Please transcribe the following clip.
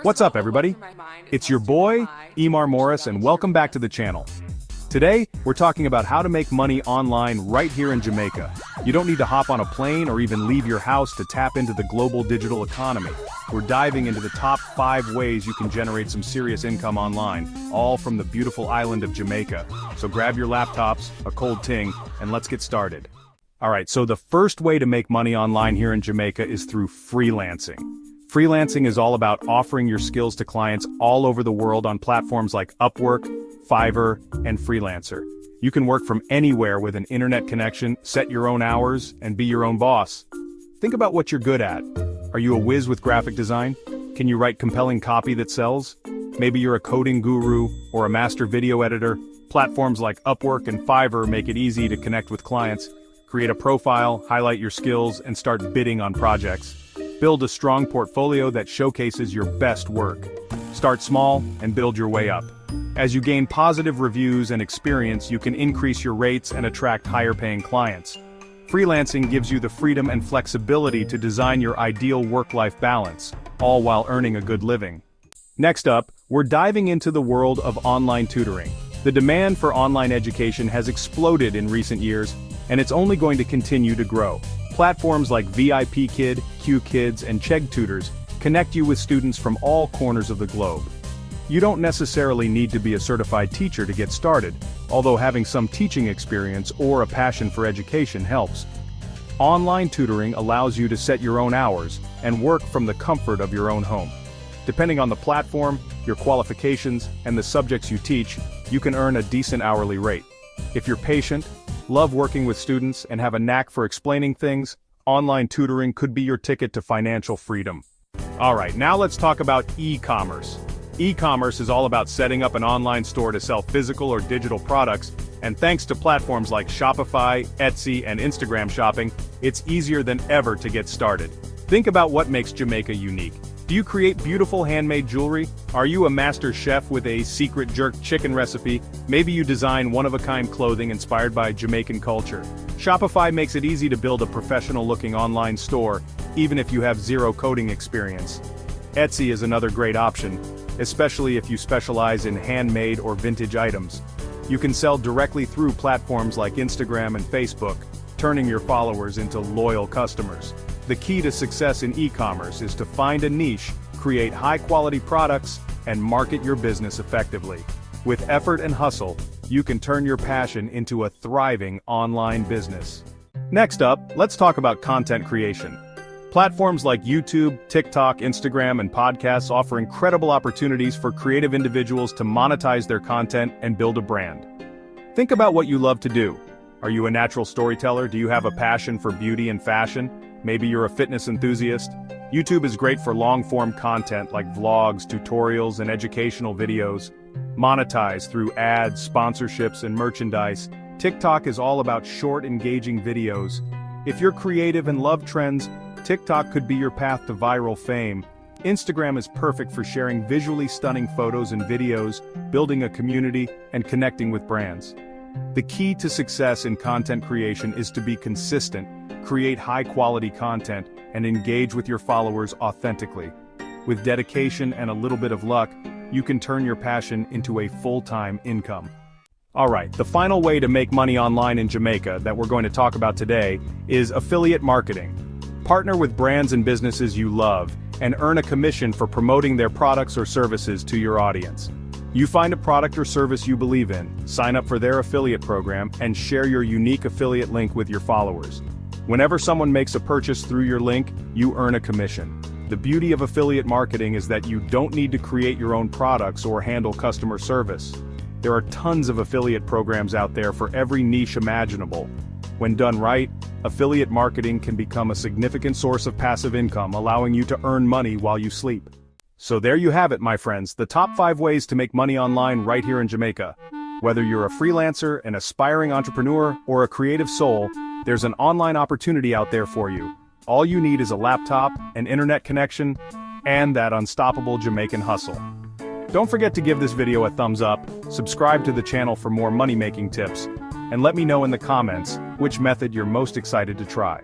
What's up, everybody? It's your boy, Emar Morris, and welcome back to the channel. Today, we're talking about how to make money online right here in Jamaica. You don't need to hop on a plane or even leave your house to tap into the global digital economy. We're diving into the top 5 ways you can generate some serious income online, all from the beautiful island of Jamaica. So grab your laptops, a cold ting, and let's get started. Alright, so the first way to make money online here in Jamaica is through freelancing. Freelancing is all about offering your skills to clients all over the world on platforms like Upwork, Fiverr, and Freelancer. You can work from anywhere with an internet connection, set your own hours, and be your own boss. Think about what you're good at. Are you a whiz with graphic design? Can you write compelling copy that sells? Maybe you're a coding guru or a master video editor. Platforms like Upwork and Fiverr make it easy to connect with clients. Create a profile, highlight your skills, and start bidding on projects. Build a strong portfolio that showcases your best work. Start small and build your way up. As you gain positive reviews and experience, you can increase your rates and attract higher-paying clients. Freelancing gives you the freedom and flexibility to design your ideal work-life balance, all while earning a good living. Next up, we're diving into the world of online tutoring. The demand for online education has exploded in recent years, and it's only going to continue to grow. Platforms like VIP Kid, Q Kids, and Chegg Tutors connect you with students from all corners of the globe. You don't necessarily need to be a certified teacher to get started, although having some teaching experience or a passion for education helps. Online tutoring allows you to set your own hours and work from the comfort of your own home. Depending on the platform, your qualifications, and the subjects you teach, you can earn a decent hourly rate. If you're patient, love working with students, and have a knack for explaining things, online tutoring could be your ticket to financial freedom. Alright, now let's talk about e-commerce. E-commerce is all about setting up an online store to sell physical or digital products, and thanks to platforms like Shopify, Etsy, and Instagram shopping, it's easier than ever to get started. Think about what makes Jamaica unique. Do you create beautiful handmade jewelry? Are you a master chef with a secret jerk chicken recipe? Maybe you design one-of-a-kind clothing inspired by Jamaican culture. Shopify makes it easy to build a professional-looking online store, even if you have zero coding experience. Etsy is another great option, especially if you specialize in handmade or vintage items. You can sell directly through platforms like Instagram and Facebook, turning your followers into loyal customers. The key to success in e-commerce is to find a niche, create high-quality products, and market your business effectively. With effort and hustle, you can turn your passion into a thriving online business. Next up, let's talk about content creation. Platforms like YouTube, TikTok, Instagram, and podcasts offer incredible opportunities for creative individuals to monetize their content and build a brand. Think about what you love to do. Are you a natural storyteller? Do you have a passion for beauty and fashion? Maybe you're a fitness enthusiast? YouTube is great for long-form content like vlogs, tutorials, and educational videos. Monetize through ads, sponsorships, and merchandise. TikTok is all about short, engaging videos. If you're creative and love trends, TikTok could be your path to viral fame. Instagram is perfect for sharing visually stunning photos and videos, building a community, and connecting with brands. The key to success in content creation is to be consistent, create high-quality content, and engage with your followers authentically. With dedication and a little bit of luck, you can turn your passion into a full-time income. Alright, the final way to make money online in Jamaica that we're going to talk about today is affiliate marketing. Partner with brands and businesses you love, and earn a commission for promoting their products or services to your audience. You find a product or service you believe in, sign up for their affiliate program, and share your unique affiliate link with your followers. Whenever someone makes a purchase through your link, you earn a commission. The beauty of affiliate marketing is that you don't need to create your own products or handle customer service. There are tons of affiliate programs out there for every niche imaginable. When done right, affiliate marketing can become a significant source of passive income, allowing you to earn money while you sleep. So there you have it, my friends, the top 5 ways to make money online right here in Jamaica. Whether you're a freelancer, an aspiring entrepreneur, or a creative soul, there's an online opportunity out there for you. All you need is a laptop, an internet connection, and that unstoppable Jamaican hustle. Don't forget to give this video a thumbs up, subscribe to the channel for more money-making tips, and let me know in the comments which method you're most excited to try.